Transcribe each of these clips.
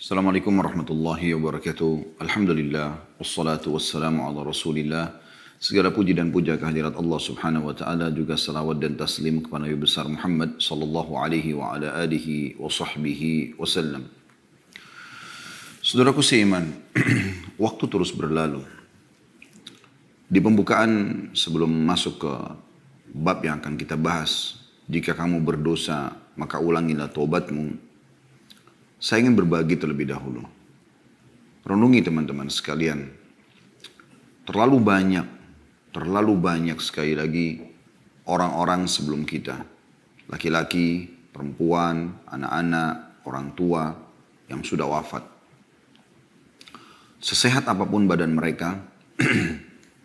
Assalamualaikum warahmatullahi wabarakatuh. Alhamdulillah, wassalatu wassalamu ala rasulillah. Segala puji dan puja kehadirat Allah subhanahu wa ta'ala, juga salawat dan taslim kepada Nabi besar Muhammad sallallahu alaihi wa ala alihi wa sahbihi wasallam. Saudaraku seiman, waktu terus berlalu. Di pembukaan sebelum masuk ke bab yang akan kita bahas, jika kamu berdosa maka ulangilah taubatmu. Saya ingin berbagi terlebih dahulu. Renungi teman-teman sekalian. Terlalu banyak sekali lagi orang-orang sebelum kita. Laki-laki, perempuan, anak-anak, orang tua yang sudah wafat. Sesehat apapun badan mereka,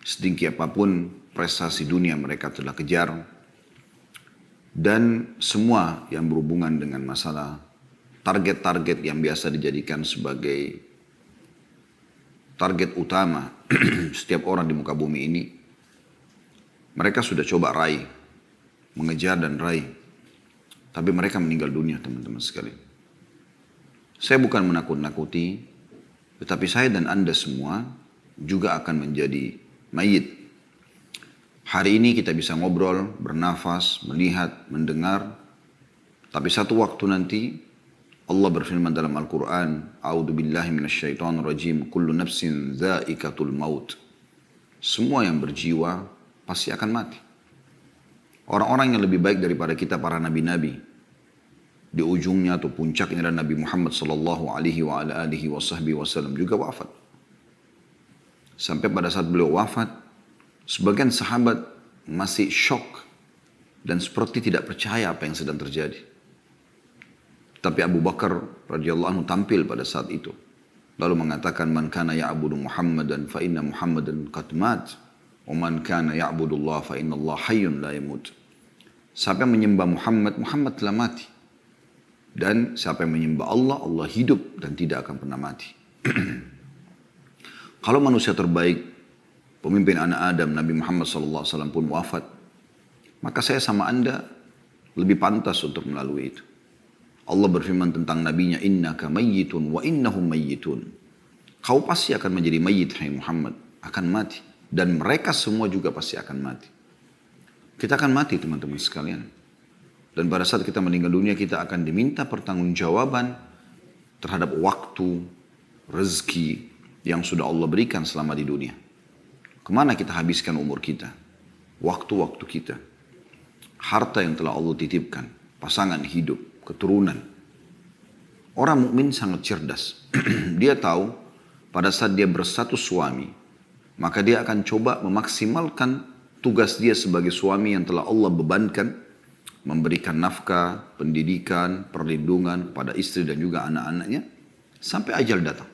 setinggi apapun prestasi dunia mereka telah kejar, dan semua yang berhubungan dengan masalah target-target yang biasa dijadikan sebagai target utama setiap orang di muka bumi ini, mereka sudah coba raih, mengejar dan raih, tapi mereka meninggal dunia teman-teman sekalian. Saya bukan menakut-nakuti, tetapi saya dan Anda semua juga akan menjadi mayit. Hari ini kita bisa ngobrol, bernafas, melihat, mendengar, tapi satu waktu nanti Allah berfirman dalam Al-Quran, A'udhu billahi minasyaitonir rajim, kullu nafsin dha'iqatul maut. Semua yang berjiwa pasti akan mati. Orang-orang yang lebih baik daripada kita, para nabi-nabi, di ujungnya atau puncaknya adalah Nabi Muhammad sallallahu alaihi wa ala alihi wa sahbihi wasallam juga wafat. Sampai pada saat beliau wafat, sebagian sahabat masih syok dan seperti tidak percaya apa yang sedang terjadi. Tapi Abu Bakar radhiyallahu anhu tampil pada saat itu. Lalu mengatakan, Man kana ya'budu Muhammadan fa inna Muhammadan qad mat. Wa man kana ya'budu Allah fa inna Allah hayyun la yamut. Siapa yang menyembah Muhammad, Muhammad telah mati. Dan siapa yang menyembah Allah, Allah hidup dan tidak akan pernah mati. Kalau manusia terbaik, pemimpin anak Adam, Nabi Muhammad SAW pun wafat, maka saya sama Anda lebih pantas untuk melalui itu. Allah berfirman tentang nabinya, innaka mayyitun wa innahum mayyitun. Kau pasti akan menjadi mayyit, hai Muhammad, akan mati. Dan mereka semua juga pasti akan mati. Kita akan mati teman-teman sekalian. Dan pada saat kita meninggal dunia, kita akan diminta pertanggungjawaban terhadap waktu, rezeki yang sudah Allah berikan selama di dunia. Kemana kita habiskan umur kita? Waktu-waktu kita. Harta yang telah Allah titipkan, pasangan hidup, keturunan. Orang mukmin sangat cerdas. Dia tahu pada saat dia berstatus suami, maka dia akan coba memaksimalkan tugas dia sebagai suami yang telah Allah bebankan, memberikan nafkah, pendidikan, perlindungan pada istri dan juga anak-anaknya sampai ajal datang.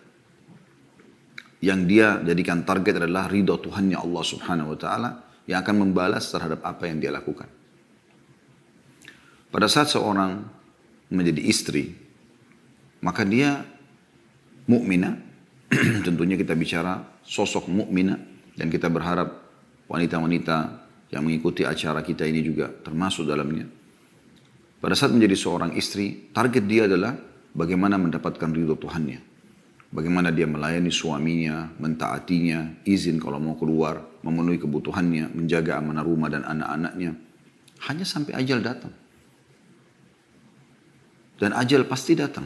Yang dia jadikan target adalah ridha Tuhannya Allah Subhanahu wa taala yang akan membalas terhadap apa yang dia lakukan. Pada saat seorang menjadi istri, maka dia mukminah. Tentunya kita bicara sosok mukminah, dan kita berharap wanita-wanita yang mengikuti acara kita ini juga termasuk dalamnya. Pada saat menjadi seorang istri, target dia adalah bagaimana mendapatkan ridho Tuhannya, bagaimana dia melayani suaminya, mentaatinya, izin kalau mau keluar, memenuhi kebutuhannya, menjaga amanah rumah dan anak-anaknya, hanya sampai ajal datang. Dan ajal pasti datang.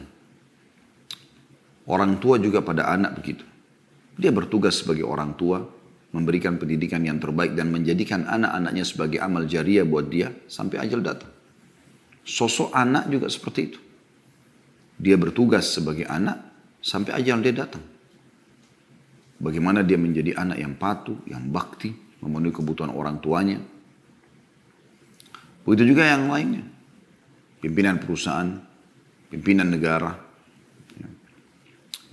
Orang tua juga pada anak begitu. Dia bertugas sebagai orang tua, memberikan pendidikan yang terbaik dan menjadikan anak-anaknya sebagai amal jariah buat dia sampai ajal datang. Sosok anak juga seperti itu. Dia bertugas sebagai anak sampai ajal dia datang. Bagaimana dia menjadi anak yang patuh, yang bakti, memenuhi kebutuhan orang tuanya. Begitu juga yang lainnya. Pimpinan perusahaan, pimpinan negara,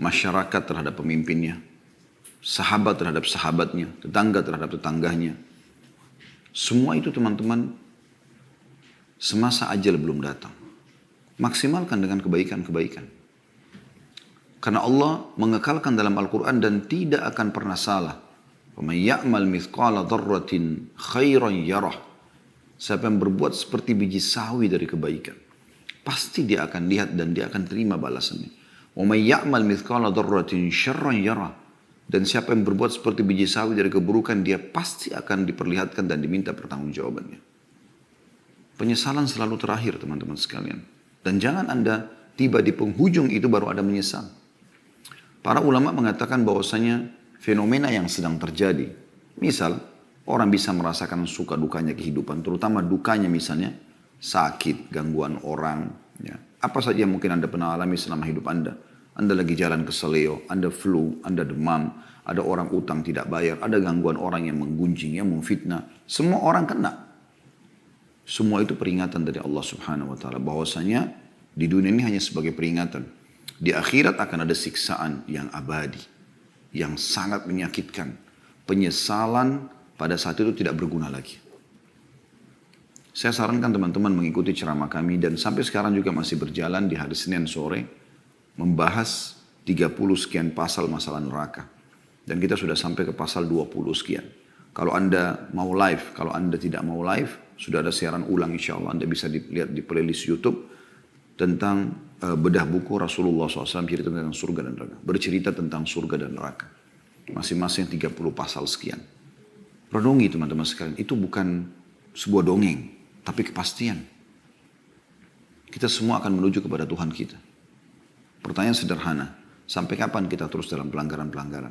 masyarakat terhadap pemimpinnya, sahabat terhadap sahabatnya, tetangga terhadap tetangganya. Semua itu teman-teman, semasa ajal belum datang. Maksimalkan dengan kebaikan-kebaikan. Karena Allah mengekalkan dalam Al-Quran dan tidak akan pernah salah. وَمَنْ يَعْمَلْ مِثْقَالَ ذَرَّةٍ خَيْرًا يَرَهُ. Siapa yang berbuat seperti biji sawi dari kebaikan, pasti dia akan lihat dan dia akan terima balasannya. Wa may ya'mal mithqala dzarratin syarran yarah. Dan siapa yang berbuat seperti biji sawi dari keburukan, dia pasti akan diperlihatkan dan diminta pertanggungjawabannya. Penyesalan selalu terakhir teman-teman sekalian. Dan jangan Anda tiba di penghujung itu baru ada menyesal. Para ulama mengatakan bahwasanya fenomena yang sedang terjadi. Misal, orang bisa merasakan suka dukanya kehidupan, terutama dukanya misalnya sakit, gangguan orang. Ya. Apa saja yang mungkin Anda pernah alami selama hidup Anda. Anda lagi jalan ke seleo, Anda flu, Anda demam, ada orang utang tidak bayar, ada gangguan orang yang menggunjing, yang memfitnah. Semua orang kena. Semua itu peringatan dari Allah Subhanahu wa Ta'ala. Bahwasanya di dunia ini hanya sebagai peringatan. Di akhirat akan ada siksaan yang abadi, yang sangat menyakitkan. Penyesalan pada saat itu tidak berguna lagi. Saya sarankan teman-teman mengikuti ceramah kami dan sampai sekarang juga masih berjalan di hari Senin sore. Membahas 30 sekian pasal masalah neraka. Dan kita sudah sampai ke pasal 20 sekian. Kalau Anda mau live, kalau Anda tidak mau live, sudah ada siaran ulang insya Allah. Anda bisa dilihat di playlist YouTube tentang bedah buku Rasulullah SAW cerita tentang surga dan neraka. Bercerita tentang surga dan neraka. Masing-masing 30 pasal sekian. Renungi teman-teman sekalian, itu bukan sebuah dongeng, tapi kepastian. Kita semua akan menuju kepada Tuhan kita. Pertanyaan sederhana, sampai kapan kita terus dalam pelanggaran-pelanggaran?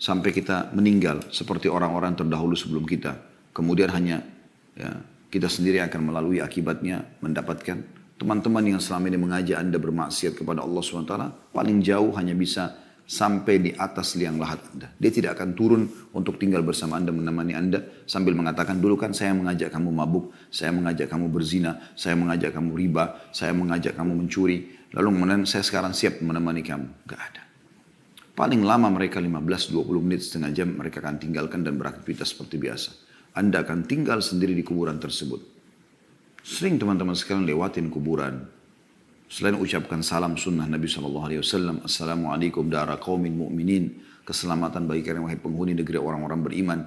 Sampai kita meninggal seperti orang-orang terdahulu sebelum kita. Kemudian hanya ya, kita sendiri akan melalui akibatnya mendapatkan. Teman-teman yang selama ini mengajak Anda bermaksiat kepada Allah SWT, paling jauh hanya bisa sampai di atas liang lahat Anda. Dia tidak akan turun untuk tinggal bersama Anda, menemani Anda sambil mengatakan, dulu kan saya mengajak kamu mabuk, saya mengajak kamu berzina, saya mengajak kamu riba, saya mengajak kamu mencuri, lalu kemudian saya sekarang siap menemani kamu. Gak ada. Paling lama mereka 15-20 menit, setengah jam mereka akan tinggalkan dan beraktivitas seperti biasa. Anda akan tinggal sendiri di kuburan tersebut. Sering teman-teman sekalian lewatin kuburan. Selain ucapkan salam sunnah Nabi SAW, Assalamualaikum dara qaumin mu'minin, keselamatan bagi kalian wahai penghuni negeri orang-orang beriman.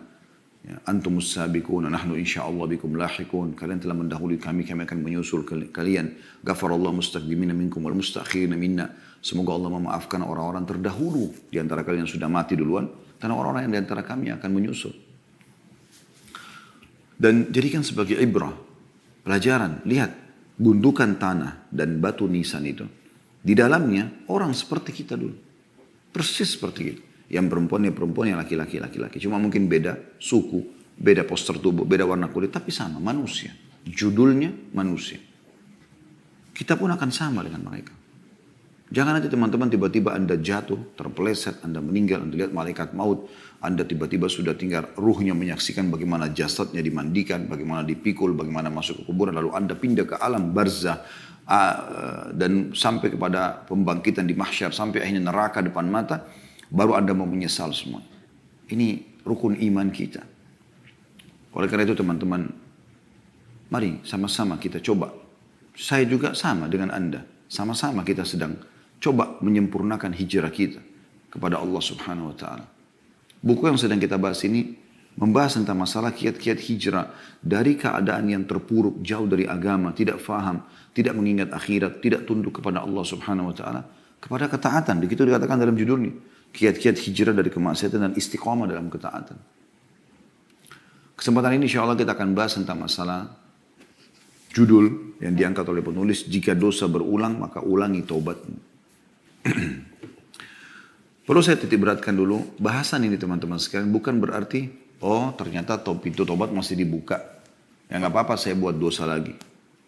Ya, antumus sabiqun, nahnu insyaallah bikum lahiqun. Kalian telah mendahului kami, kami akan menyusul kalian. Ghafarallahu mustaqdimina minkum wal mustakhirina minna. Semoga Allah memaafkan orang-orang terdahulu di antara kalian yang sudah mati duluan, karena orang-orang yang di antara kami akan menyusul. Dan jadikan sebagai ibrah, pelajaran. Lihat gundukan tanah dan batu nisan itu. Di dalamnya orang seperti kita dulu. Persis seperti itu. Yang perempuan ya perempuan, yang laki-laki laki-laki. Cuma mungkin beda suku, beda postur tubuh, beda warna kulit, tapi sama manusia. Judulnya manusia. Kita pun akan sama dengan mereka. Jangan nanti teman-teman tiba-tiba Anda jatuh, terpeleset, Anda meninggal, Anda lihat malaikat maut, Anda tiba-tiba sudah tinggal ruhnya menyaksikan bagaimana jasadnya dimandikan, bagaimana dipikul, bagaimana masuk ke kuburan, lalu Anda pindah ke alam barzah dan sampai kepada pembangkitan di mahsyar, sampai akhirnya neraka depan mata, baru Anda mau menyesal semua. Ini rukun iman kita. Oleh karena itu teman-teman, mari sama-sama kita coba. Saya juga sama dengan Anda, sama-sama kita sedang coba menyempurnakan hijrah kita kepada Allah Subhanahu wa Ta'ala. Buku yang sedang kita bahas ini membahas tentang masalah kiat-kiat hijrah dari keadaan yang terpuruk, jauh dari agama, tidak faham, tidak mengingat akhirat, tidak tunduk kepada Allah Subhanahu wa Ta'ala, kepada ketaatan. Begitu dikatakan dalam judulnya, kiat-kiat hijrah dari kemaksiatan dan istiqamah dalam ketaatan. Kesempatan ini insya Allah kita akan bahas tentang masalah judul yang diangkat oleh penulis, jika dosa berulang maka ulangi taubatmu. Perlu saya titik beratkan dulu, bahasan ini teman-teman sekalian bukan berarti, oh ternyata pintu tobat masih dibuka. Ya nggak apa-apa saya buat dosa lagi.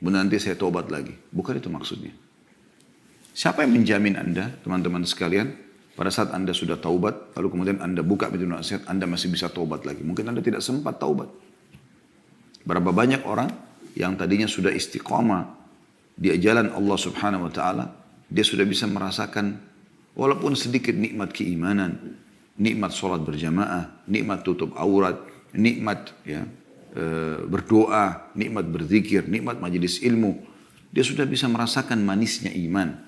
Nanti saya tobat lagi. Bukan itu maksudnya. Siapa yang menjamin Anda, teman-teman sekalian, pada saat Anda sudah taubat, lalu kemudian Anda buka pintu nasihat, Anda masih bisa taubat lagi. Mungkin Anda tidak sempat taubat. Berapa banyak orang yang tadinya sudah istiqamah di jalan Allah Subhanahu wa Ta'ala, dia sudah bisa merasakan walaupun sedikit nikmat keimanan, nikmat sholat berjamaah, nikmat tutup aurat, nikmat berdoa, nikmat berzikir, nikmat majelis ilmu. Dia sudah bisa merasakan manisnya iman.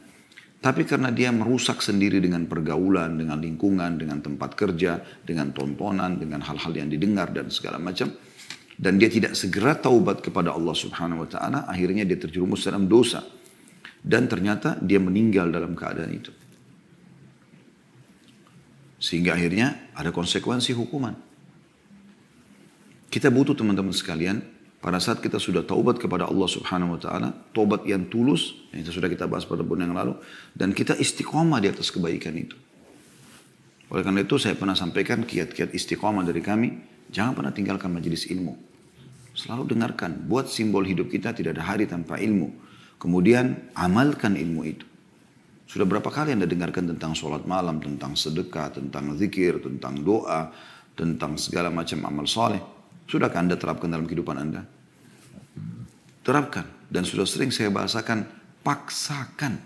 Tapi karena dia merusak sendiri dengan pergaulan, dengan lingkungan, dengan tempat kerja, dengan tontonan, dengan hal-hal yang didengar dan segala macam, dan dia tidak segera taubat kepada Allah Subhanahu wa Ta'ala, akhirnya dia terjerumus dalam dosa. Dan ternyata dia meninggal dalam keadaan itu. Sehingga akhirnya ada konsekuensi hukuman. Kita butuh teman-teman sekalian, pada saat kita sudah taubat kepada Allah Subhanahu wa taala, taubat yang tulus, yang sudah kita bahas pada bulan yang lalu, dan kita istiqomah di atas kebaikan itu. Oleh karena itu saya pernah sampaikan kiat-kiat istiqomah dari kami, jangan pernah tinggalkan majelis ilmu. Selalu dengarkan, buat simbol hidup kita tidak ada hari tanpa ilmu. Kemudian amalkan ilmu itu. Sudah berapa kali Anda dengarkan tentang sholat malam, tentang sedekah, tentang zikir, tentang doa, tentang segala macam amal soleh. Sudahkah Anda terapkan dalam kehidupan Anda? Terapkan. Dan sudah sering saya bahasakan, paksakan.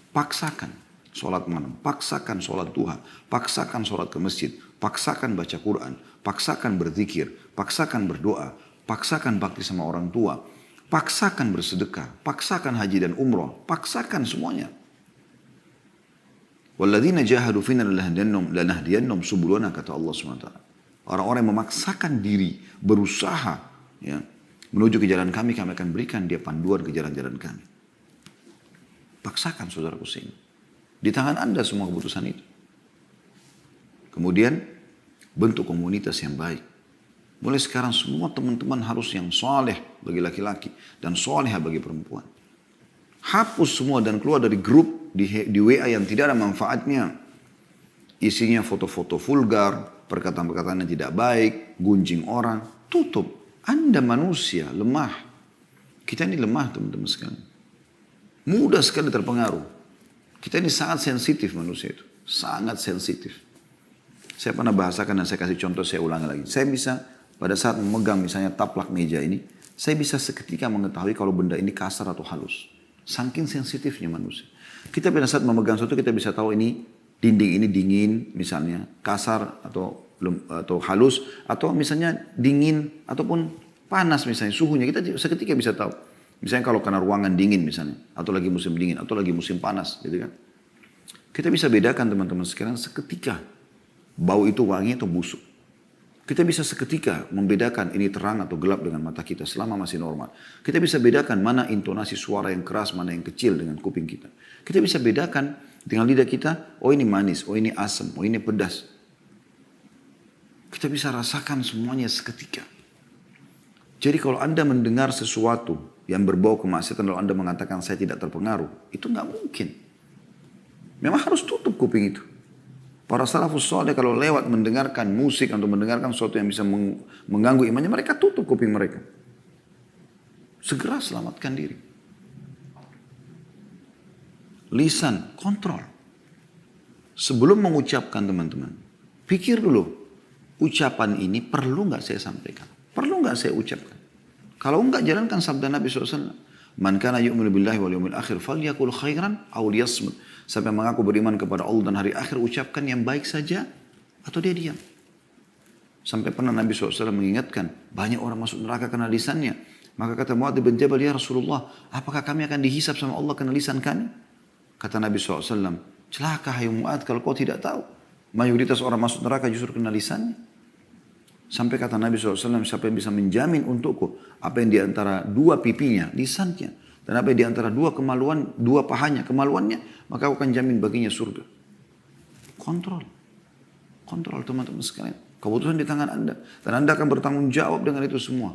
Paksakan sholat malam, paksakan sholat duha, paksakan sholat ke masjid, paksakan baca Quran, paksakan berzikir, paksakan berdoa, paksakan bakti sama orang tua, paksakan bersedekah, paksakan haji dan umroh, paksakan semuanya. Walladzina jahadu fina lanahdiyannahum subulana, kata Allah SWT. Orang-orang yang memaksakan diri, berusaha ya, menuju ke jalan kami, kami akan berikan dia panduan ke jalan-jalan kami. Paksakan saudaraku sini. Di tangan Anda semua keputusan itu. Kemudian bentuk komunitas yang baik. Mulai sekarang semua teman-teman harus yang soleh bagi laki-laki dan soleh bagi perempuan. Hapus semua dan keluar dari grup di WA yang tidak ada manfaatnya. Isinya foto-foto vulgar, perkataan-perkataan yang tidak baik, gunjing orang. Tutup. Anda manusia lemah. Kita ini lemah teman-teman sekalian. Mudah sekali terpengaruh. Kita ini sangat sensitif manusia itu. Sangat sensitif. Saya pernah bahasakan dan saya kasih contoh, saya ulangi lagi. Saya bisa pada saat memegang misalnya taplak meja ini, saya bisa seketika mengetahui kalau benda ini kasar atau halus. Saking sensitifnya manusia. Kita pada saat memegang sesuatu kita bisa tahu ini dinding ini dingin misalnya, kasar atau halus, atau misalnya dingin ataupun panas misalnya suhunya, kita seketika bisa tahu. Misalnya kalau karena ruangan dingin misalnya, atau lagi musim dingin, atau lagi musim panas gitu kan. Kita bisa bedakan teman-teman sekarang seketika bau itu wangi atau busuk. Kita bisa seketika membedakan ini terang atau gelap dengan mata kita selama masih normal. Kita bisa bedakan mana intonasi suara yang keras, mana yang kecil dengan kuping kita. Kita bisa bedakan dengan lidah kita, oh ini manis, oh ini asam, oh ini pedas. Kita bisa rasakan semuanya seketika. Jadi kalau Anda mendengar sesuatu yang berbau kemaksiatan lalu Anda mengatakan saya tidak terpengaruh, itu nggak mungkin. Memang harus tutup kuping itu. Para salafus saleh kalau lewat mendengarkan musik atau mendengarkan sesuatu yang bisa mengganggu imannya, mereka tutup kuping mereka. Segera selamatkan diri. Lisan, kontrol. Sebelum mengucapkan teman-teman, pikir dulu, ucapan ini perlu nggak saya sampaikan? Perlu nggak saya ucapkan? Kalau enggak, jalankan sabda Nabi SAW. Man kana yu'minu billahi wal yawmil akhir falyakul khairan aw liyasmut. Sampai mengaku beriman kepada Allah dan hari akhir, ucapkan yang baik saja atau dia diam. Sampai pernah Nabi SAW mengingatkan, banyak orang masuk neraka karena lisannya. Maka kata Mu'adz bin Jabal, ya Rasulullah, apakah kami akan dihisab sama Allah karena lisan kami? Kata Nabi SAW, celaka hai Mu'adz kalau kau tidak tahu. Mayoritas orang masuk neraka justru karena lisannya. Sampai kata Nabi SAW, siapa yang bisa menjamin untukku apa yang diantara dua pipinya, lisannya, dan apa yang diantara dua kemaluan, dua pahanya, kemaluannya, maka aku akan jamin baginya surga. Kontrol. Kontrol teman-teman sekalian. Keputusan di tangan Anda. Dan Anda akan bertanggung jawab dengan itu semua.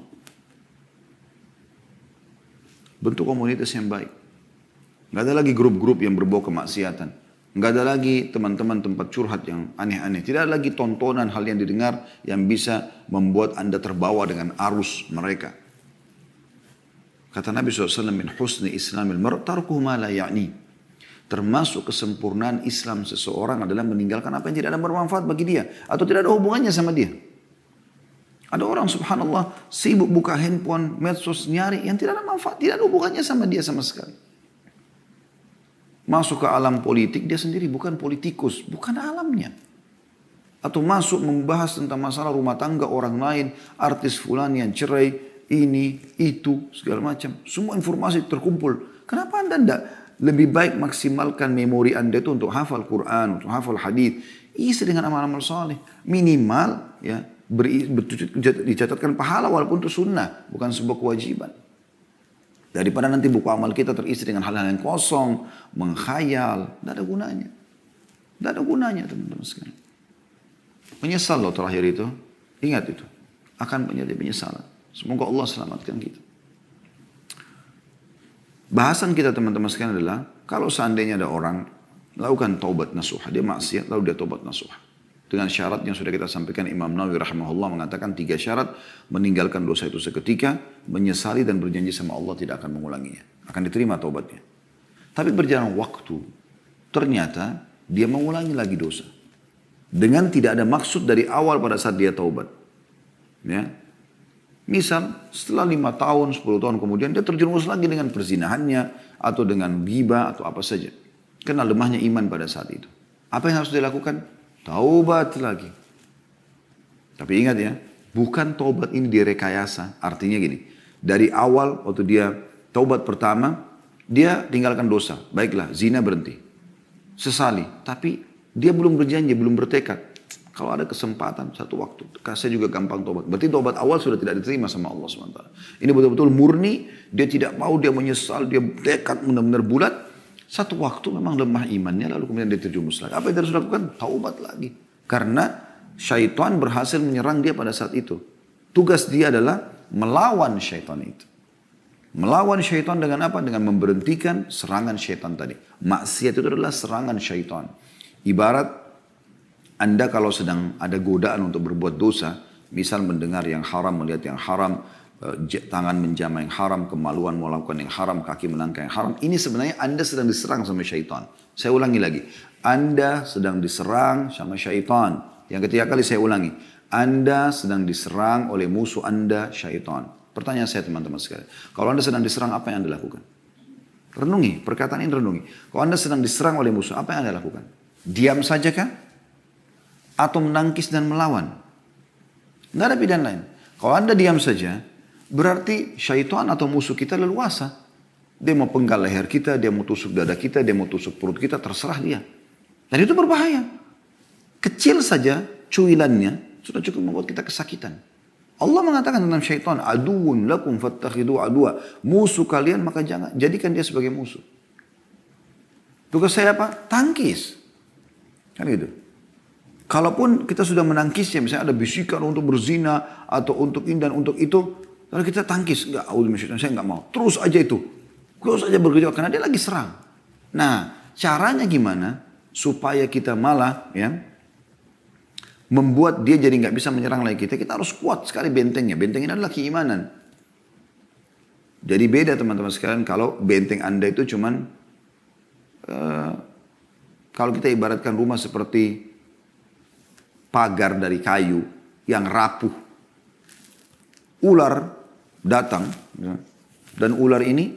Bentuk komunitas yang baik. Nggak ada lagi grup-grup yang berbau kemaksiatan. Nggak ada lagi teman-teman tempat curhat yang aneh-aneh. Tidak ada lagi tontonan hal yang didengar yang bisa membuat Anda terbawa dengan arus mereka. Kata Nabi SAW, min husni islamil mar' tarkuhu ma la ya'ni. Termasuk kesempurnaan Islam seseorang adalah meninggalkan apa yang tidak ada bermanfaat bagi dia. Atau tidak ada hubungannya sama dia. Ada orang subhanallah sibuk buka handphone, medsos, nyari yang tidak ada manfaat. Tidak ada hubungannya sama dia sama sekali. Masuk ke alam politik, dia sendiri bukan politikus, bukan alamnya. Atau masuk membahas tentang masalah rumah tangga orang lain, artis fulan yang cerai, ini, itu, segala macam. Semua informasi terkumpul. Kenapa Anda tidak lebih baik maksimalkan memori Anda itu untuk hafal Quran, untuk hafal hadis, isi dengan amal-amal saleh. Minimal ya dicatatkan pahala walaupun itu sunnah, bukan sebuah kewajiban. Daripada nanti buku amal kita terisi dengan hal-hal yang kosong, mengkhayal, tidak ada gunanya. Tidak ada gunanya teman-teman sekalian. Menyesal loh terakhir itu, ingat itu. Akan menjadi penyesalan. Semoga Allah selamatkan kita. Bahasan kita teman-teman sekalian adalah, kalau seandainya ada orang lakukan taubat nasuha, dia maksiat lalu dia taubat nasuha. Dengan syarat yang sudah kita sampaikan, Imam Nawawi rahimahullah mengatakan 3 syarat, meninggalkan dosa itu seketika, menyesali dan berjanji sama Allah tidak akan mengulanginya. Akan diterima taubatnya. Tapi berjalan waktu, ternyata dia mengulangi lagi dosa. Dengan tidak ada maksud dari awal pada saat dia taubat. Ya. Misal setelah 5 tahun, 10 tahun kemudian dia terjerumus lagi dengan perzinahannya, atau dengan ghibah atau apa saja. Karena lemahnya iman pada saat itu. Apa yang harus dilakukan? Taubat lagi. Tapi ingat ya, bukan taubat ini direkayasa. Artinya gini, dari awal waktu dia taubat pertama, dia tinggalkan dosa. Baiklah, zina berhenti. Sesali, tapi dia belum berjanji, belum bertekad. Kalau ada kesempatan satu waktu, saya juga gampang taubat. Berarti taubat awal sudah tidak diterima sama Allah SWT. Ini betul-betul murni, dia tidak mau, dia menyesal, dia tekad benar-benar bulat. Satu waktu memang lemah imannya, lalu kemudian dia terjumus lagi. Apa yang harus dilakukan? Taubat lagi. Karena syaitan berhasil menyerang dia pada saat itu. Tugas dia adalah melawan syaitan itu. Melawan syaitan dengan apa? Dengan memberhentikan serangan syaitan tadi. Maksiat itu adalah serangan syaitan. Ibarat Anda kalau sedang ada godaan untuk berbuat dosa, misal mendengar yang haram, melihat yang haram, tangan menjamah yang haram, kemaluan melakukan yang haram, kaki melangkah yang haram. Ini sebenarnya Anda sedang diserang sama syaitan. Saya ulangi lagi. Anda sedang diserang sama syaitan. Yang ketiga kali saya ulangi. Anda sedang diserang oleh musuh Anda, syaitan. Pertanyaan saya teman-teman sekalian. Kalau Anda sedang diserang, apa yang Anda lakukan? Renungi, perkataan ini renungi. Kalau Anda sedang diserang oleh musuh, apa yang Anda lakukan? Diam saja kah? Atau menangkis dan melawan? Tidak ada pilihan lain. Kalau Anda diam saja, berarti syaitan atau musuh kita leluasa. Dia mau penggal leher kita, dia mau tusuk dada kita, dia mau tusuk perut kita, terserah dia. Dan itu berbahaya. Kecil saja cuilannya sudah cukup membuat kita kesakitan. Allah mengatakan tentang syaitan, aduun lakum fattakhidu adua. Musuh kalian maka jangan jadikan dia sebagai musuh. Tugas saya apa? Tangkis. Kan gitu. Kalaupun kita sudah menangkisnya, misalnya ada bisikan untuk berzina atau untuk ini dan untuk itu, lalu kita tangkis, enggak, saya enggak mau. Terus aja itu. Terus aja bergejolak karena dia lagi serang. Nah, caranya gimana supaya kita malah ya membuat dia jadi enggak bisa menyerang lagi kita? Kita harus kuat sekali bentengnya. Bentengnya adalah keimanan. Jadi beda teman-teman sekalian kalau benteng Anda itu cuman kalau kita ibaratkan rumah seperti pagar dari kayu yang rapuh. Ular datang ya, dan ular ini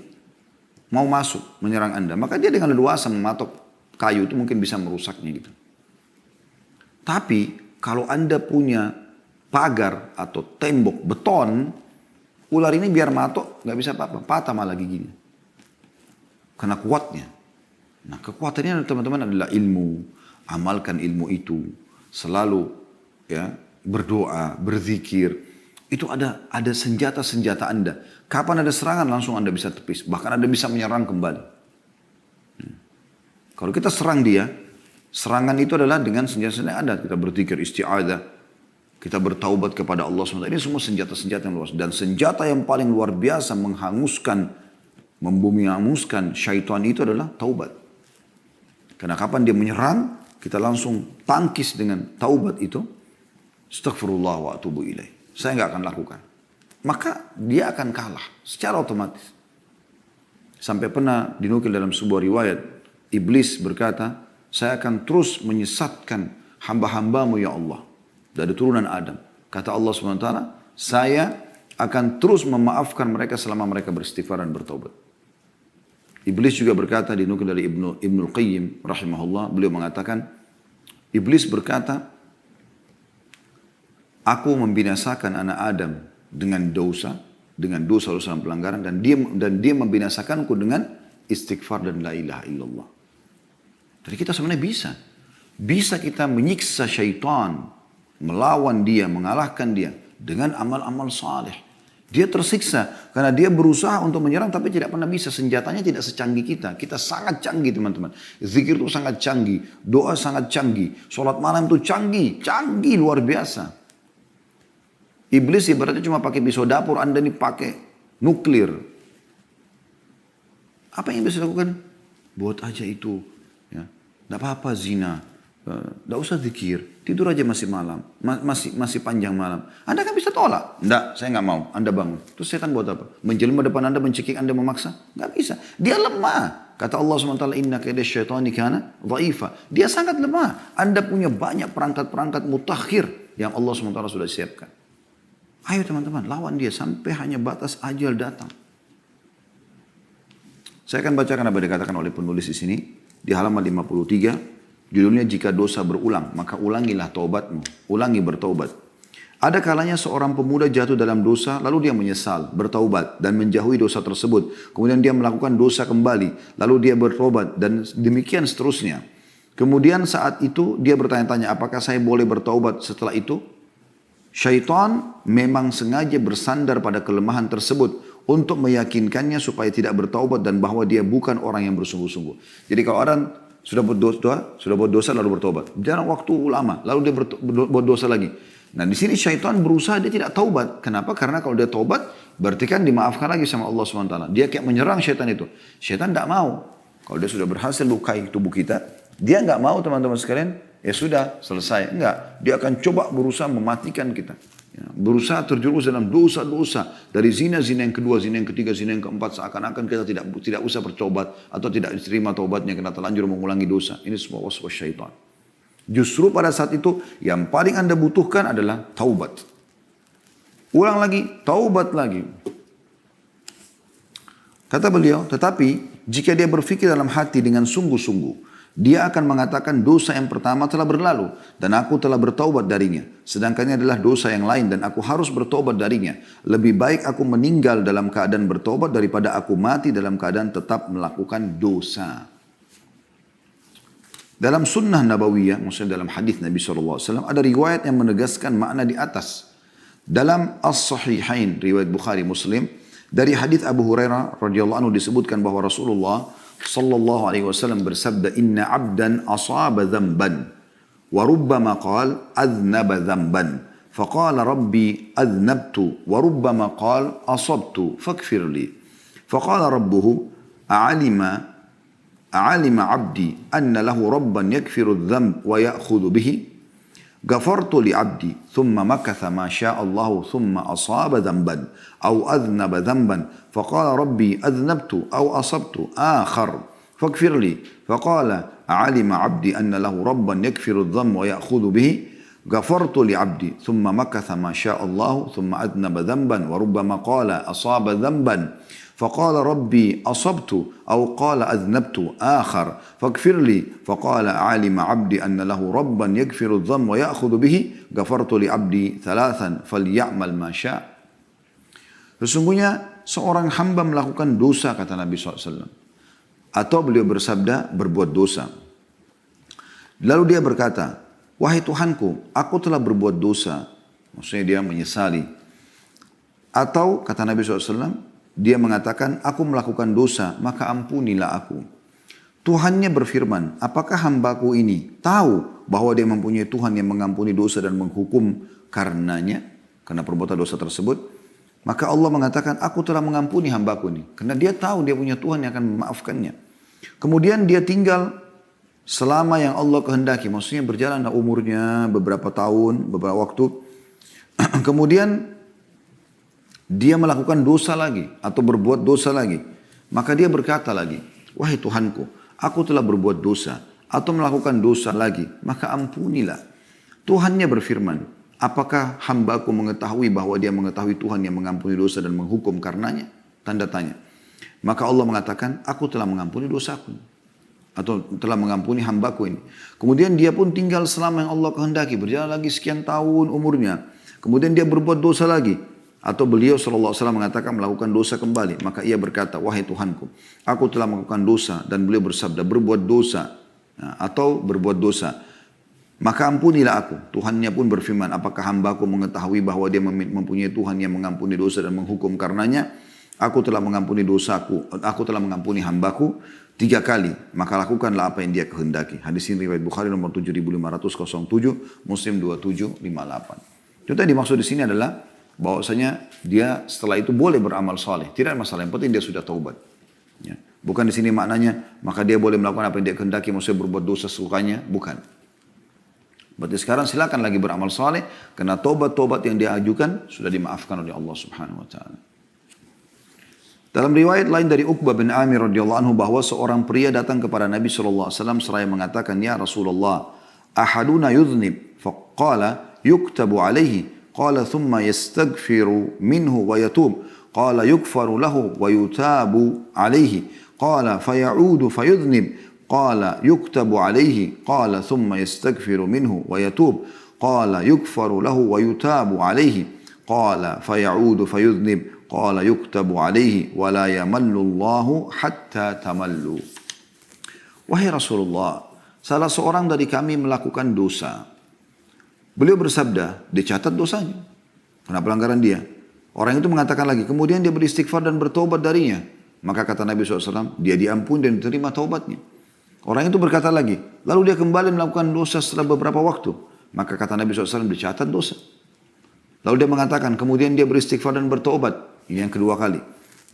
mau masuk menyerang Anda. Maka dia dengan leluasa mematok kayu itu mungkin bisa merusaknya gitu. Tapi kalau Anda punya pagar atau tembok beton, ular ini biar matok nggak bisa apa-apa, patah malah giginya. Karena kuatnya. Nah kekuatannya teman-teman adalah ilmu. Amalkan ilmu itu. Selalu ya berdoa, berzikir. Itu ada senjata-senjata Anda. Kapan ada serangan langsung Anda bisa tepis. Bahkan Anda bisa menyerang kembali. Kalau kita serang dia, serangan itu adalah dengan senjata-senjata Anda. Kita berzikir isti'adah. Kita bertaubat kepada Allah SWT. Ini semua senjata-senjata yang luas. Dan senjata yang paling luar biasa menghanguskan, membumi-hanguskan syaitan itu adalah taubat. Karena kapan dia menyerang, kita langsung tangkis dengan taubat itu. Astaghfirullah wa atubu ilaih. Saya nggak akan lakukan. Maka dia akan kalah secara otomatis. Sampai pernah dinukil dalam sebuah riwayat. Iblis berkata, saya akan terus menyesatkan hamba-hambamu ya Allah. Dari turunan Adam. Kata Allah SWT, saya akan terus memaafkan mereka selama mereka beristighfar dan bertaubat. Iblis juga berkata, dinukil dari Ibnul Qayyim rahimahullah, beliau mengatakan, Iblis berkata, aku membinasakan anak Adam dengan dosa dan pelanggaran, dan dia membinasakanku dengan istighfar dan la ilaha illallah. Jadi kita sebenarnya bisa kita menyiksa syaitan, melawan dia, mengalahkan dia dengan amal-amal saleh. Dia tersiksa karena dia berusaha untuk menyerang tapi tidak pernah bisa. Senjatanya tidak secanggih kita. Kita sangat canggih teman-teman. Zikir itu sangat canggih. Doa sangat canggih. Sholat malam itu canggih. Canggih luar biasa. Iblis ibaratnya cuma pakai pisau dapur. Anda ini pakai nuklir. Apa yang bisa lakukan? Buat aja itu. Ya. Tidak apa-apa zina. Tidak usah zikir. Tidur aja masih malam. Masih panjang malam. Anda kan bisa tolak. Tidak, saya nggak mau. Anda bangun. Terus setan buat apa? Menjelma depan Anda, mencekik Anda, memaksa? Nggak bisa. Dia lemah. Kata Allah SWT, inna kaida syaitani kana dha'ifa. Dia sangat lemah. Anda punya banyak perangkat-perangkat mutakhir yang Allah SWT sudah siapkan. Ayo teman-teman, lawan dia sampai hanya batas ajal datang. Saya akan bacakan apa dikatakan oleh penulis di sini. Di halaman 53. Judulnya, jika dosa berulang, maka ulangilah taubatmu. Ulangi bertaubat. Ada kalanya seorang pemuda jatuh dalam dosa, lalu dia menyesal, bertaubat, dan menjauhi dosa tersebut. Kemudian dia melakukan dosa kembali, lalu dia bertaubat, dan demikian seterusnya. Kemudian saat itu dia bertanya-tanya, apakah saya boleh bertaubat setelah itu? Syaitan memang sengaja bersandar pada kelemahan tersebut untuk meyakinkannya supaya tidak bertaubat dan bahwa dia bukan orang yang bersungguh-sungguh. Jadi kalau orang sudah buat dosa lalu bertobat. Jarang waktu lama, lalu dia buat dosa lagi. Nah di sini syaitan berusaha dia tidak taubat. Kenapa? Karena kalau dia taubat, berarti kan dimaafkan lagi sama Allah SWT. Dia kayak menyerang syaitan itu. Syaitan tidak mau. Kalau dia sudah berhasil lukai tubuh kita, dia nggak mau teman-teman sekalian, ya sudah selesai. Enggak, dia akan coba berusaha mematikan kita. Ya, berusaha terjerumus dalam dosa-dosa. Dari zina yang kedua, zina yang ketiga, zina yang keempat. Seakan-akan kita tidak usah bertobat. Atau tidak diterima taubatnya karena terlanjur mengulangi dosa. Ini semua waswas syaitan. Justru pada saat itu yang paling Anda butuhkan adalah taubat. Ulang lagi, taubat lagi. Kata beliau, tetapi jika dia berpikir dalam hati dengan sungguh-sungguh, dia akan mengatakan dosa yang pertama telah berlalu dan aku telah bertaubat darinya. Sedangkan ini adalah dosa yang lain dan aku harus bertaubat darinya. Lebih baik aku meninggal dalam keadaan bertaubat daripada aku mati dalam keadaan tetap melakukan dosa. Dalam sunnah nabawiyah, maksudnya dalam hadis Nabi SAW, ada riwayat yang menegaskan makna di atas. Dalam As-Sahihain, riwayat Bukhari Muslim, dari hadis Abu Hurairah radhiyallahu anhu disebutkan bahwa Rasulullah sallallahu alaihi wasallam bersabda, inna abdan asaba dhanban wa rubbama qala adhnaba dhanban faqala rabbi adhnabtu wa rubbama qala asabtu faghfir li faqala rabbuhu a'alima abdi anna lahu rabban yakfiru adh-dhanb wa ya'khudhu bihi غفرت لعبدي ثم مكث ما شاء الله ثم أصاب ذنبا أو أذنب ذنبا فقال ربي أذنبت أو أصبت آخر فاغفر لي فقال علم عبدي أن له ربا يكفر الذنب ويأخذ به غفرت لعبدي ثم مكث ما شاء الله ثم أذنب ذنبا وربما قال أصاب ذنبا فقال ربي أصبت أو قال أذنبت آخر فاغفر لي فقال علم عبدي أن له ربا يغفر الذنب ويأخذ به غفرت لعبدي ثلاثا فليعمل ما شاء. Sesungguhnya seorang hamba melakukan dosa, kata Nabi SAW. Atau beliau bersabda, berbuat dosa. Lalu dia berkata, wahai Tuhanku, aku telah berbuat dosa. Maksudnya dia menyesali. Atau kata Nabi SAW, dia mengatakan, aku melakukan dosa, maka ampunilah aku. Tuhannya berfirman, apakah hambaku ini tahu bahwa dia mempunyai Tuhan yang mengampuni dosa dan menghukum karenanya, karena perbuatan dosa tersebut? Maka Allah mengatakan, aku telah mengampuni hambaku ini. Karena dia tahu dia punya Tuhan yang akan memaafkannya. Kemudian dia tinggal selama yang Allah kehendaki. Maksudnya berjalan umurnya beberapa tahun, beberapa waktu. Kemudian dia melakukan dosa lagi atau berbuat dosa lagi. Maka dia berkata lagi, wahai Tuhanku, aku telah berbuat dosa atau melakukan dosa lagi, maka ampunilah. Tuhannya berfirman, apakah hambaku mengetahui bahwa dia mengetahui Tuhan yang mengampuni dosa dan menghukum karenanya? Tanda tanya. Maka Allah mengatakan, aku telah mengampuni dosaku. Atau telah mengampuni hambaku ini. Kemudian dia pun tinggal selama yang Allah kehendaki. Berjalan lagi sekian tahun umurnya. Kemudian dia berbuat dosa lagi. Atau beliau SAW mengatakan melakukan dosa kembali. Maka ia berkata, wahai Tuhanku, aku telah melakukan dosa. Dan beliau bersabda, berbuat dosa. Atau berbuat dosa. Maka ampunilah aku. Tuhannya pun berfirman, apakah hambaku mengetahui bahwa dia mempunyai Tuhan yang mengampuni dosa dan menghukum karenanya? Aku telah mengampuni dosaku, aku telah mengampuni hambaku 3 kali. Maka lakukanlah apa yang dia kehendaki. Hadis ini riwayat Bukhari nomor 7507, Muslim 2758. Itu tadi dimaksud di sini adalah bahwasanya dia setelah itu boleh beramal saleh. Tidak ada masalah, yang penting dia sudah taubat. Ya. Bukan di sini maknanya, maka dia boleh melakukan apa yang dia kehendaki, maksudnya berbuat dosa sesukanya. Bukan. Berarti sekarang silakan lagi beramal saleh, karena tobat-tobat yang dia ajukan sudah dimaafkan oleh Allah Subhanahu wa taala. Dalam riwayat lain dari Uqbah bin Amir radhiyallahu anhu bahwa seorang pria datang kepada Nabi sallallahu alaihi wasallam seraya mengatakan, "Ya Rasulullah, ahaduna yudhnib?" Faqala yuktabu alaihi. Qala thumma yastaghfiru minhu wa yatub. Qala yukfaru lahu wa yutabu alaihi. Qala fayaudu fayudhnib. Qala yuktabu alaihi. Qala thumma yastaghfiru minhu wa yatub. Qala yukfaru lahu wa yutabu alaihi. Qala fayaudu fayudhnib. Qala yuktabu alaihi wa la yamallu Allahu hatta tamallu. Wahai Rasulullah, salah seorang dari kami melakukan dosa. Beliau bersabda, dicatat dosanya. Karena pelanggaran dia. Orang itu mengatakan lagi, kemudian dia beristighfar dan bertobat darinya. Maka kata Nabi SAW, dia diampuni dan diterima taubatnya. Orang itu berkata lagi, lalu dia kembali melakukan dosa setelah beberapa waktu. Maka kata Nabi SAW, dicatat dosa. Lalu dia mengatakan, kemudian dia beristighfar dan bertobat. Ini yang kedua kali.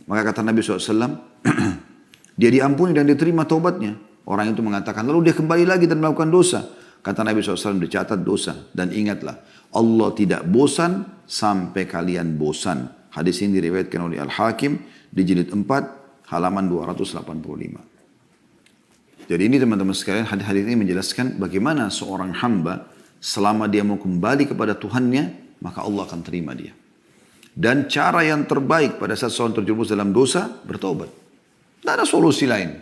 Maka kata Nabi SAW, dia diampuni dan diterima taubatnya. Orang itu mengatakan, lalu dia kembali lagi dan melakukan dosa. Kata Nabi SAW, dicatat dosa. Dan ingatlah, Allah tidak bosan sampai kalian bosan. Hadis ini diriwayatkan oleh Al-Hakim di jilid 4, halaman 285. Jadi ini teman-teman sekalian, hadis ini menjelaskan bagaimana seorang hamba selama dia mau kembali kepada Tuhannya, maka Allah akan terima dia. Dan cara yang terbaik pada saat seorang terjerumus dalam dosa, bertobat. Tidak ada solusi lain.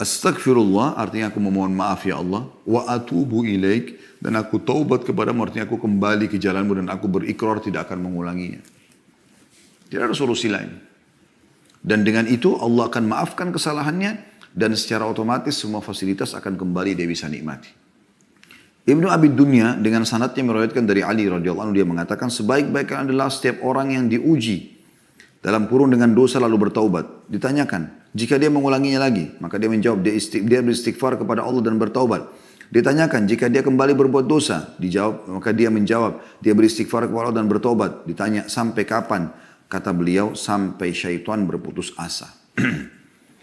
Astaghfirullah, artinya aku memohon maaf ya Allah. Wa atubu ilaik, dan aku taubat kepadamu, artinya aku kembali ke jalanmu dan aku berikrar tidak akan mengulanginya. Tidak ada solusi lain. Dan dengan itu Allah akan maafkan kesalahannya, dan secara otomatis semua fasilitas akan kembali dia bisa nikmati. Ibnu Abi Dunya dengan sanadnya meriwayatkan dari Ali radhiyallahu anhu, dia mengatakan sebaik-baiknya adalah setiap orang yang diuji dalam kurun dengan dosa lalu bertaubat. Ditanyakan, jika dia mengulanginya lagi, maka dia menjawab, dia beristighfar kepada Allah dan bertaubat. Ditanyakan, jika dia kembali berbuat dosa, dijawab, maka dia menjawab, dia beristighfar kepada Allah dan bertaubat. Ditanya, sampai kapan? Kata beliau, sampai syaitan berputus asa.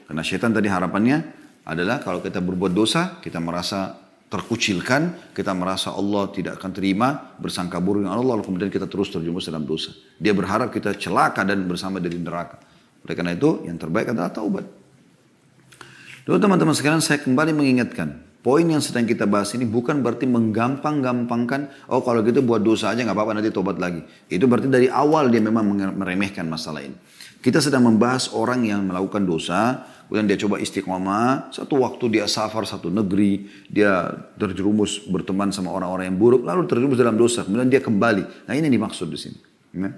Karena syaitan tadi harapannya adalah kalau kita berbuat dosa, kita merasa terkucilkan, kita merasa Allah tidak akan terima, bersangka buruk dengan Allah, lalu kemudian kita terus terjerumus dalam dosa. Dia berharap kita celaka dan bersama dari neraka. Oleh karena itu, yang terbaik adalah taubat. Lalu teman-teman sekalian, saya kembali mengingatkan, poin yang sedang kita bahas ini bukan berarti menggampang-gampangkan, oh kalau gitu buat dosa aja nggak apa-apa nanti taubat lagi. Itu berarti dari awal dia memang meremehkan masalah ini. Kita sedang membahas orang yang melakukan dosa, kemudian dia coba istiqomah, satu waktu dia safar satu negeri, dia terjerumus berteman sama orang-orang yang buruk, lalu terjerumus dalam dosa, kemudian dia kembali. Nah ini dimaksud di sini. Ya.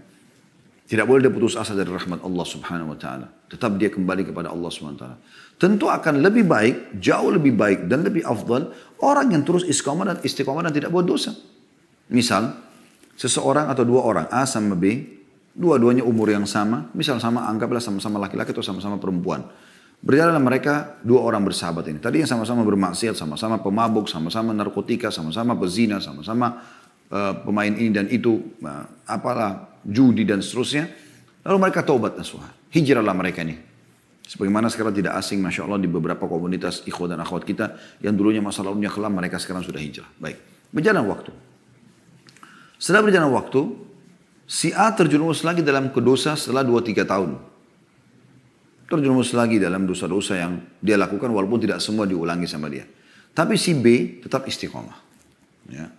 Tidak boleh dia putus asa dari rahmat Allah Subhanahu wa taala. Tetap dia kembali kepada Allah Subhanahu wa taala. Tentu akan lebih baik, jauh lebih baik dan lebih afdal orang yang terus istiqomah dan tidak buat dosa. Misal, seseorang atau dua orang, A sama B, dua-duanya umur yang sama, misal sama, anggaplah sama-sama laki-laki atau sama-sama perempuan. Berjalanlah mereka, dua orang bersahabat ini. Tadi yang sama-sama bermaksiat, sama-sama pemabuk, sama-sama narkotika, sama-sama pezina, sama-sama pemain ini dan itu, apalah, judi dan seterusnya. Lalu mereka taubat nasuha. Hijrahlah mereka ini. Sebagaimana sekarang tidak asing, Masya Allah, di beberapa komunitas ikhwah dan akhwat kita, yang dulunya masa lalunya kelam, mereka sekarang sudah hijrah. Baik, berjalan waktu. Setelah berjalan waktu, si A terjerumus lagi dalam kedosa setelah 2-3 tahun. Terjerumus lagi dalam dosa-dosa yang dia lakukan walaupun tidak semua diulangi sama dia. Tapi si B tetap istiqomah. Ya.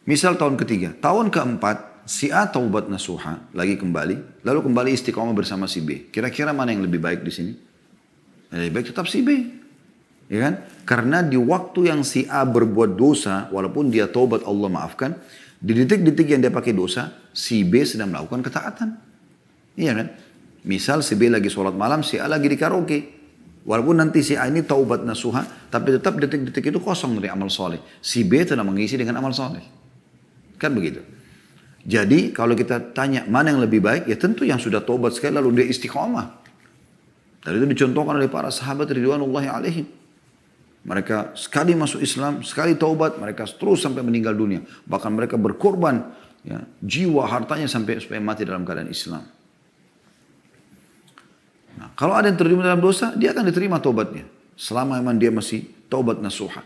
Misal tahun ketiga, tahun keempat, si A taubat nasuha, lagi kembali, lalu kembali istiqomah bersama si B. Kira-kira mana yang lebih baik di sini? Lebih baik tetap si B. Ya kan? Karena di waktu yang si A berbuat dosa, walaupun dia taubat Allah maafkan, di detik-detik yang dia pakai dosa, si B sedang melakukan ketaatan. Iya kan? Misal si B lagi sholat malam, si A lagi di karaoke. Walaupun nanti si A ini taubat nasuha, tapi tetap detik-detik itu kosong dari amal soleh. Si B telah mengisi dengan amal soleh. Kan begitu. Jadi kalau kita tanya mana yang lebih baik, ya tentu yang sudah taubat sekali lalu dia istiqomah. Dan itu dicontohkan oleh para sahabat ridwanullahi alaihim. Mereka sekali masuk Islam, sekali taubat, mereka terus sampai meninggal dunia. Bahkan mereka berkorban ya, jiwa, hartanya sampai supaya mati dalam keadaan Islam. Nah, kalau ada yang terjun dalam dosa, dia akan diterima taubatnya. Selama memang dia masih taubat nasuha.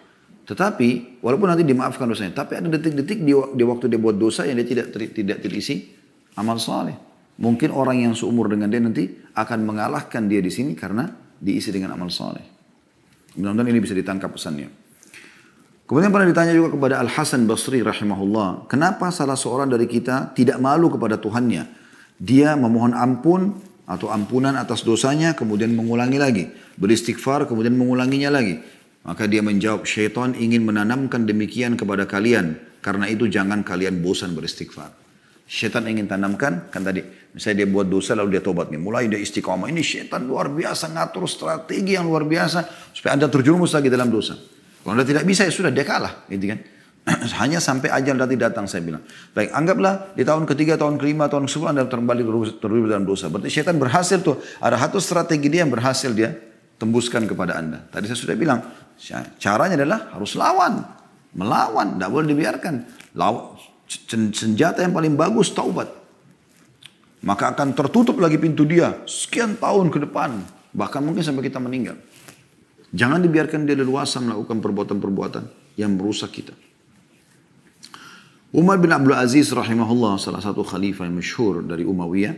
Tetapi, walaupun nanti dimaafkan dosanya, tapi ada detik-detik di waktu dia buat dosa yang dia tidak terisi amal saleh. Mungkin orang yang seumur dengan dia nanti akan mengalahkan dia di sini karena diisi dengan amal saleh. Mudah-mudahan ini bisa ditangkap pesannya. Kemudian pernah ditanya juga kepada Al-Hasan Basri rahimahullah, kenapa salah seorang dari kita tidak malu kepada Tuhannya? Dia memohon ampun atau ampunan atas dosanya, kemudian mengulangi lagi. Beristighfar, kemudian mengulanginya lagi. Maka dia menjawab, syaitan ingin menanamkan demikian kepada kalian. Karena itu jangan kalian bosan beristighfar. Syaitan ingin tanamkan, kan tadi, misalnya dia buat dosa lalu dia tobat nih. Mulai dia istiqamah. Ini syaitan luar biasa, ngatur strategi yang luar biasa. Supaya anda terjerumus lagi dalam dosa. Kalau anda tidak bisa, ya sudah, dia kalah. Gitu kan? Hanya sampai ajal nanti datang, saya bilang. Baik, anggaplah di tahun ketiga, tahun kelima, tahun ke-10 anda kembali terjerumus dalam dosa. Berarti syaitan berhasil tuh. Ada satu strategi dia yang berhasil dia tembuskan kepada anda. Tadi saya sudah bilang, caranya adalah harus lawan. Melawan, tidak boleh dibiarkan. Senjata yang paling bagus, taubat. Maka akan tertutup lagi pintu dia sekian tahun ke depan. Bahkan mungkin sampai kita meninggal. Jangan dibiarkan dia leluasa melakukan perbuatan-perbuatan yang merusak kita. Umar bin Abdul Aziz rahimahullah, salah satu khalifah yang masyhur dari Umayyah,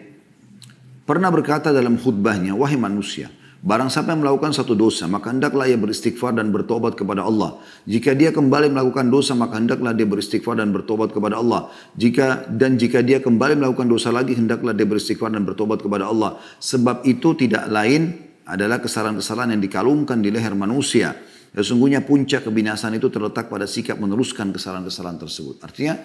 pernah berkata dalam khutbahnya, wahai manusia, barang siapa yang melakukan satu dosa, maka hendaklah ia beristighfar dan bertobat kepada Allah. Jika dia kembali melakukan dosa, maka hendaklah dia beristighfar dan bertobat kepada Allah. Jika dia kembali melakukan dosa lagi, hendaklah dia beristighfar dan bertobat kepada Allah. Sebab itu tidak lain adalah kesalahan-kesalahan yang dikalungkan di leher manusia. Sesungguhnya puncak kebinasaan itu terletak pada sikap meneruskan kesalahan-kesalahan tersebut. Artinya,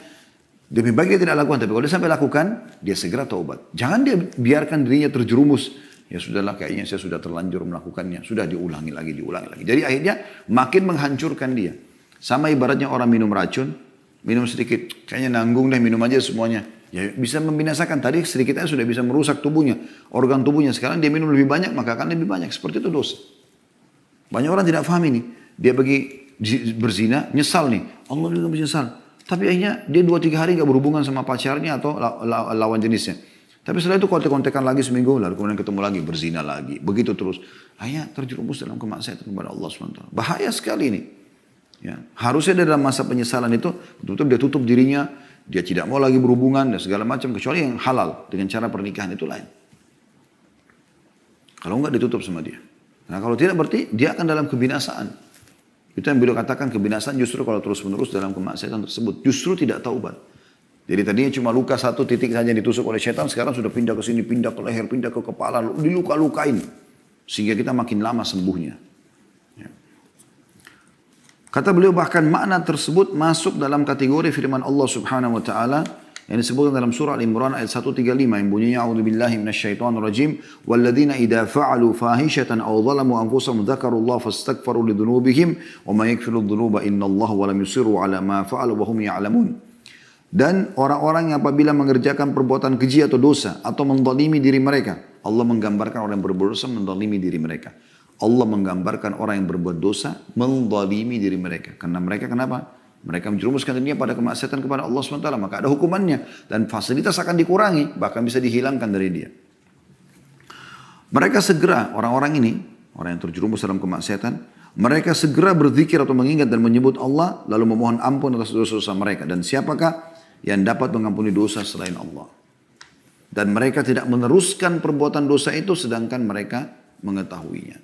lebih baik dia tidak lakukan, tapi kalau dia sampai lakukan, dia segera taubat. Jangan dia biarkan dirinya terjerumus. Ya sudahlah, kayaknya saya sudah terlanjur melakukannya. Sudah diulangi lagi. Jadi akhirnya makin menghancurkan dia. Sama ibaratnya orang minum racun, minum sedikit, kayaknya nanggung deh, minum aja semuanya. Ya bisa membinasakan. Tadi sedikitnya sudah bisa merusak tubuhnya, organ tubuhnya. Sekarang dia minum lebih banyak, maka akan lebih banyak. Seperti itu dosa. Banyak orang tidak paham ini. Dia pergi berzina, nyesal nih. Allah juga menyesal. Tapi akhirnya dia 2-3 hari gak berhubungan sama pacarnya atau lawan jenisnya. Tapi setelah itu kontek-kontekan lagi seminggu, lalu kemudian ketemu lagi, berzina lagi. Begitu terus. Akhirnya terjerumus dalam kemaksiatan kepada Allah SWT. Bahaya sekali ini. Ya. Harusnya dalam masa penyesalan itu, betul-betul dia tutup dirinya. Dia tidak mau lagi berhubungan dan segala macam. Kecuali yang halal dengan cara pernikahan itu lain. Kalau enggak ditutup sama dia. Nah kalau tidak berarti dia akan dalam kebinasaan. Itu yang beliau katakan, kebinasaan justru kalau terus-menerus dalam kemaksiatan tersebut. Justru tidak taubat. Jadi tadinya cuma luka satu titik saja yang ditusuk oleh setan, sekarang sudah pindah ke sini, pindah ke leher, pindah ke kepala, diluka-lukain. Sehingga kita makin lama sembuhnya. Ya. Kata beliau bahkan makna tersebut masuk dalam kategori firman Allah Subhanahu wa taala yang disebutkan dalam surah Al-Imran ayat 135 yang bunyinya a'udzubillahi minasyaitonirrajim walladzina idza fa'alu fahishatan aw zalamu anfusahum dzakarullaha fastaghfaru lidzunubihim wa may yaghfiru dzunuba innallaha wa lam yusirru ala ma fa'alu wa hum ya'lamun. Dan orang-orang yang apabila mengerjakan perbuatan keji atau dosa atau menzalimi diri mereka, Allah menggambarkan orang yang berbuat dosa menzalimi diri mereka. Allah menggambarkan orang yang berbuat dosa menzalimi diri mereka. Karena mereka kenapa? Mereka menjerumuskan dirinya pada kemaksiatan kepada Allah SWT. Maka ada hukumannya. Dan fasilitas akan dikurangi. Bahkan bisa dihilangkan dari dia. Mereka segera, orang-orang ini, orang yang terjerumus dalam kemaksiatan, mereka segera berzikir atau mengingat dan menyebut Allah, lalu memohon ampun atas dosa-dosa mereka. Dan siapakah yang dapat mengampuni dosa selain Allah? Dan mereka tidak meneruskan perbuatan dosa itu sedangkan mereka mengetahuinya.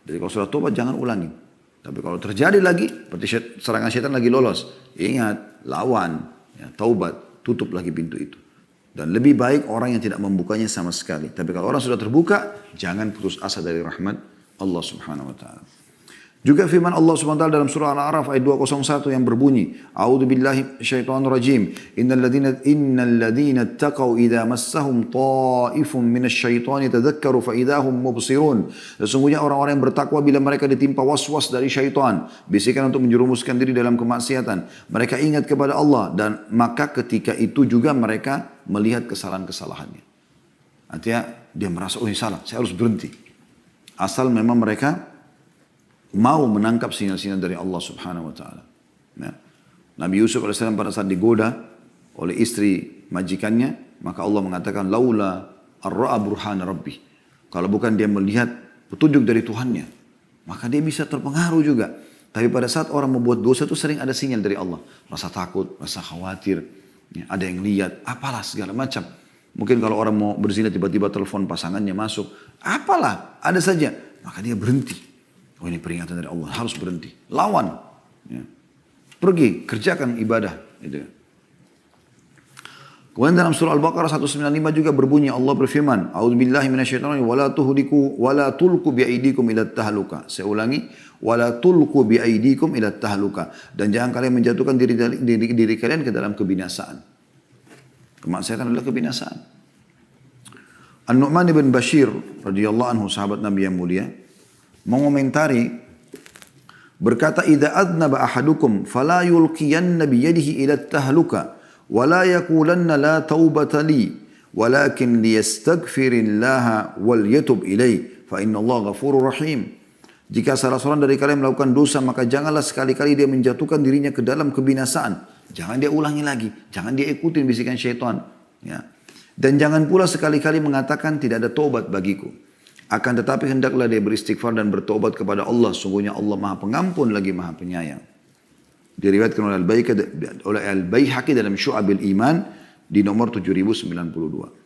Jadi kalau sudah tobat jangan ulangi. Tapi kalau terjadi lagi, seperti serangan syaitan lagi lolos, ingat, lawan, ya, taubat, tutup lagi pintu itu. Dan lebih baik orang yang tidak membukanya sama sekali. Tapi kalau orang sudah terbuka, jangan putus asa dari rahmat Allah Subhanahu wa ta'ala. Juga firman Allah SWT dalam surah Al-A'raf ayat 201 yang berbunyi, A'udzu billahi minasyaitonir rajim. Innal ladzina taqaw idza massahum ta'ifun minasyaitani tadzakkaru fa idzahum mubsirun. Sesungguhnya orang-orang yang bertakwa bila mereka ditimpa was-was dari syaitan, bisikan untuk menjerumuskan diri dalam kemaksiatan, mereka ingat kepada Allah dan maka ketika itu juga mereka melihat kesalahan-kesalahannya. Artinya dia merasa, oh ini salah, saya harus berhenti. Asal memang mereka mau menangkap sinyal-sinyal dari Allah Subhanahu wa taala. Ya. Nabi Yusuf AS pada saat digoda oleh istri majikannya, maka Allah mengatakan laula ar-ra'a burhana rabbi. Kalau bukan dia melihat petunjuk dari Tuhannya, maka dia bisa terpengaruh juga. Tapi pada saat orang membuat dosa itu sering ada sinyal dari Allah. Rasa takut, rasa khawatir, ya, ada yang lihat, apalah segala macam. Mungkin kalau orang mau berzina tiba-tiba telepon pasangannya masuk, apalah, ada saja. Maka dia berhenti. Oh ini peringatan dari Allah, harus berhenti. Lawan. Ya. Pergi, kerjakan ibadah. Gitu. Kemudian dalam surah Al-Baqarah 195 juga berbunyi, Allah berfirman, A'udzubillahi minasyaitonir rajim, wala tulku biaidikum ila tahluka. Saya ulangi, wala tulku biaidikum ila tahluka. Dan jangan kalian menjatuhkan diri kalian ke dalam kebinasaan. Kemaksiatan adalah kebinasaan. An-Nu'man ibn Bashir radhiyallahu anhu, sahabat Nabi yang mulia, mengomentari berkata, idza adnaba ahadukum fala yulqiyanna bi yadihi ila tahluka wa la yaqulanna la taubata li walakin liyastaghfirillaha wal yatub ilai fa innallaha ghafurur rahim. Jika salah seorang dari kalian melakukan dosa, maka janganlah sekali-kali dia menjatuhkan dirinya ke dalam kebinasaan. Jangan dia ulangi lagi, jangan dia ikutin bisikan syaitan, ya. Dan jangan pula sekali-kali mengatakan tidak ada taubat bagiku. Akan tetapi hendaklah dia beristighfar dan bertobat kepada Allah. Sungguhnya Allah Maha Pengampun lagi Maha Penyayang. Diriwayatkan oleh Al-Baihaqi dalam Syu'abil Iman di nomor 7092.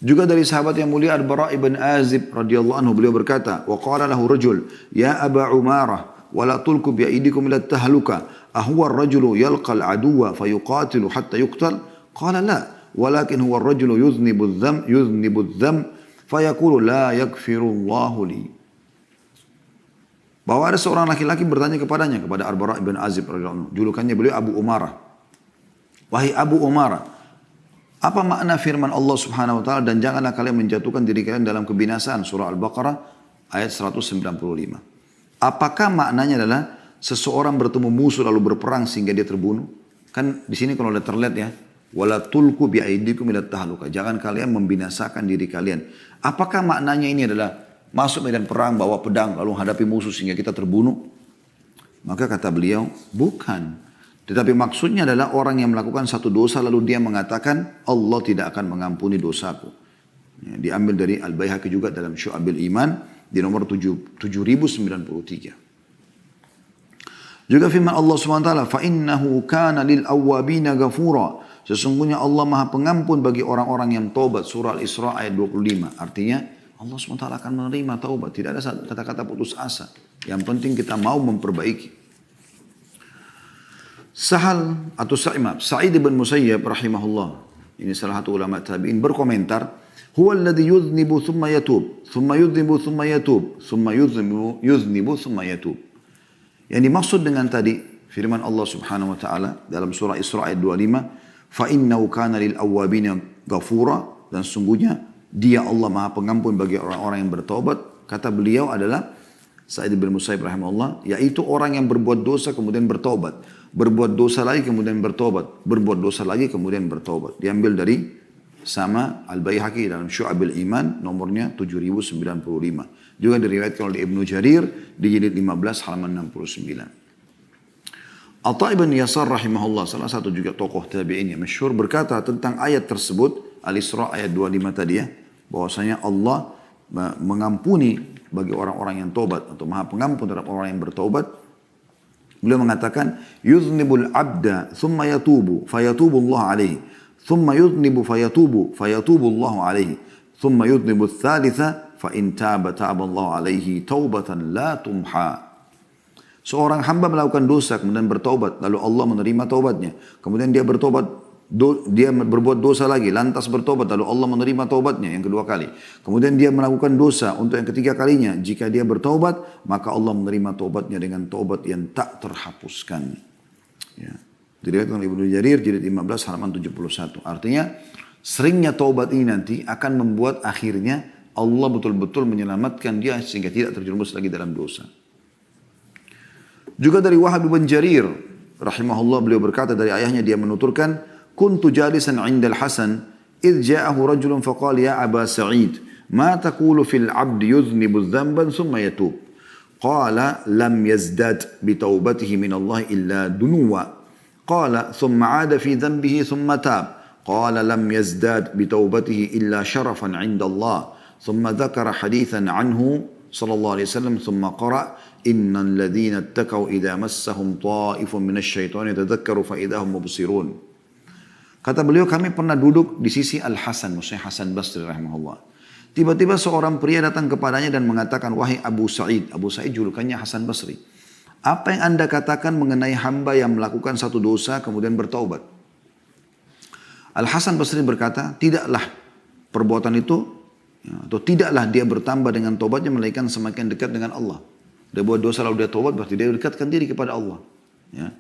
Juga dari sahabat yang mulia Al-Bara' ibn Azib radhiyallahu anhu, beliau berkata, wa qala lahu rajul, ya Aba Umarah, wa la tulku bi aydikum ila tahluka, ahuwa ar-rajulu yalqa al-aduwa fayuqatilu hatta yuqtal? Qala la, walakin huwa ar-rajulu yuznibu adh-dhanb fayaqulu la yaghfirullahu li. Bahwa ada seorang laki-laki bertanya kepadanya, kepada Al-Bara' ibn Azib radhiyallahu anhu, julukannya beliau Abu Umarah. Wahai Abu Umarah, apa makna firman Allah Subhanahu wa taala, dan janganlah kalian menjatuhkan diri kalian dalam kebinasaan, surah Al-Baqarah ayat 195. Apakah maknanya adalah seseorang bertemu musuh lalu berperang sehingga dia terbunuh? Kan di sini kalau terlihat ya, wala tulku biaidikum ila tahluka. Jangan kalian membinasakan diri kalian. Apakah maknanya ini adalah masuk medan perang bawa pedang lalu hadapi musuh sehingga kita terbunuh? Maka kata beliau, bukan. Tetapi maksudnya adalah orang yang melakukan satu dosa lalu dia mengatakan Allah tidak akan mengampuni dosaku. Ya, diambil dari Al-Baihaqi juga dalam Syu'abil Iman di nomor 7093. Juga firman Allah SWT, فَإِنَّهُ كَانَ لِلْأَوَّابِينَ غَفُورًا. Sesungguhnya Allah Maha Pengampun bagi orang-orang yang taubat. Surah Al-Isra ayat 25. Artinya Allah SWT akan menerima taubat. Tidak ada kata-kata putus asa. Yang penting kita mau memperbaiki. Sahal atau Sa'id bin Musayyab rahimahullah, ini salah satu ulama tabi'in, berkomentar, huwa alladhi yudhnibu thumma yatub, thumma yudhnibu thumma yatub, thumma yudhnibu thumma yatub. Yang dimaksud dengan tadi firman Allah Subhanahu wa taala dalam surah Isra ayat 25, فَإِنَّهُ كَانَ لِلْأَوَّابِينَ غَفُورًا, dan sungguhnya dia Allah Maha Pengampun bagi orang-orang yang bertobat. Kata beliau adalah Sa'id bin Musayyib rahimahullah, yaitu orang yang berbuat dosa kemudian bertobat, berbuat dosa lagi kemudian bertobat, berbuat dosa lagi kemudian bertobat. Diambil dari sama Al-Baihaqi dalam Syu'abil Iman nomornya 7095. Juga diriwayatkan oleh Ibnu Jarir di jilid 15 halaman 69. Atha ibn Yasar rahimahullah, salah satu juga tokoh tabi'in yang masyhur, berkata tentang ayat tersebut, Al-Isra ayat 25 tadi ya, bahwasanya Allah mengampuni bagi orang-orang yang tobat atau Maha Pengampun terhadap orang yang bertobat. Beliau mengatakan, yuznibul abda thumma yatubu fayatubu Allah alaihi, thumma yuznibu fayatubu Allah alaihi, thumma yuznibu thalitha fa in taba Allah alaihi taubatan la tumha. Seorang hamba melakukan dosa kemudian bertobat, lalu Allah menerima taubatnya. Kemudian dia bertobat dia berbuat dosa lagi, lantas bertobat, lalu Allah menerima taubatnya yang kedua kali. Kemudian dia melakukan dosa untuk yang ketiga kalinya. Jika dia bertobat, maka Allah menerima taubatnya dengan taubat yang tak terhapuskan. Ya. Diriwayatkan oleh Ibnu Jarir, jilid 15 halaman 71. Artinya, seringnya taubat ini nanti akan membuat akhirnya Allah betul-betul menyelamatkan dia sehingga tidak terjerumus lagi dalam dosa. Juga dari Wahab bin Jarir, rahimahullah, beliau berkata dari ayahnya, dia menuturkan, Kuntu jalisan indal Hasan, idh ja'ahu rajulun faqal ya Aba Sa'id, ma taqulu fil abdi yudhnibu dhanban thumma yatub. Qala lam yazdad bitaubatihi min Allah illa dunuwa. Qala thumma aada fi dhanbihi thumma tab. Qala lam yazdad bitaubatihi illa sharafan inda Allah. Thumma dhakara hadithan anhu sallallahu alaihi wasallam thumma qara innal ladhina ittaqaw idha massahum ta'ifun minasy syaitani tadhakkaru fa idahum mubsirun. Kata beliau, kami pernah duduk di sisi Al-Hasan, maksudnya Hasan Basri rahimahullah. Tiba-tiba seorang pria datang kepadanya dan mengatakan, wahai Abu Sa'id. Abu Sa'id julukannya Hasan Basri. Apa yang anda katakan mengenai hamba yang melakukan satu dosa kemudian bertaubat? Al-Hasan Basri berkata, tidaklah perbuatan itu, atau tidaklah dia bertambah dengan taubatnya melainkan semakin dekat dengan Allah. Dia buat dosa lalu dia taubat, berarti dia dekatkan diri kepada Allah. Ya.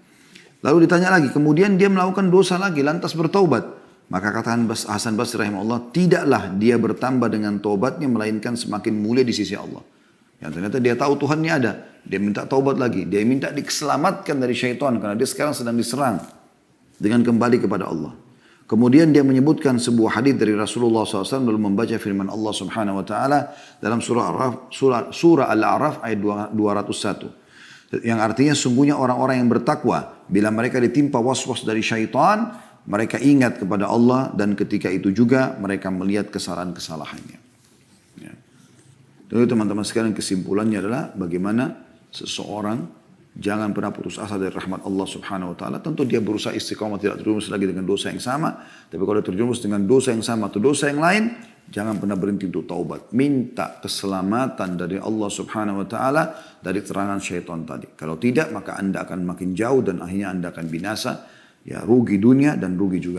Lalu ditanya lagi, kemudian dia melakukan dosa lagi, lantas bertaubat. Maka kata Hasan Basri rahimahullah, tidaklah dia bertambah dengan taubatnya, melainkan semakin mulia di sisi Allah. Yang ternyata dia tahu Tuhannya ada. Dia minta taubat lagi. Dia minta diselamatkan dari syaitan, karena dia sekarang sedang diserang. Dengan kembali kepada Allah. Kemudian dia menyebutkan sebuah hadis dari Rasulullah SAW, lalu membaca firman Allah subhanahu wa ta'ala dalam surah Al-A'raf ayat 201. Yang artinya sungguhnya orang-orang yang bertakwa, bila mereka ditimpa was-was dari syaitan, mereka ingat kepada Allah dan ketika itu juga mereka melihat kesalahan-kesalahannya. Ya. Jadi teman-teman sekalian, kesimpulannya adalah bagaimana seseorang jangan pernah putus asa dari rahmat Allah subhanahu wa ta'ala. Tentu dia berusaha istiqamah, tidak terjerumus lagi dengan dosa yang sama. Tapi kalau terjerumus dengan dosa yang sama atau dosa yang lain, jangan pernah berhenti untuk taubat. Minta keselamatan dari Allah subhanahu wa ta'ala dari serangan syaitan tadi. Kalau tidak, maka anda akan makin jauh dan akhirnya anda akan binasa. Ya, rugi dunia dan rugi juga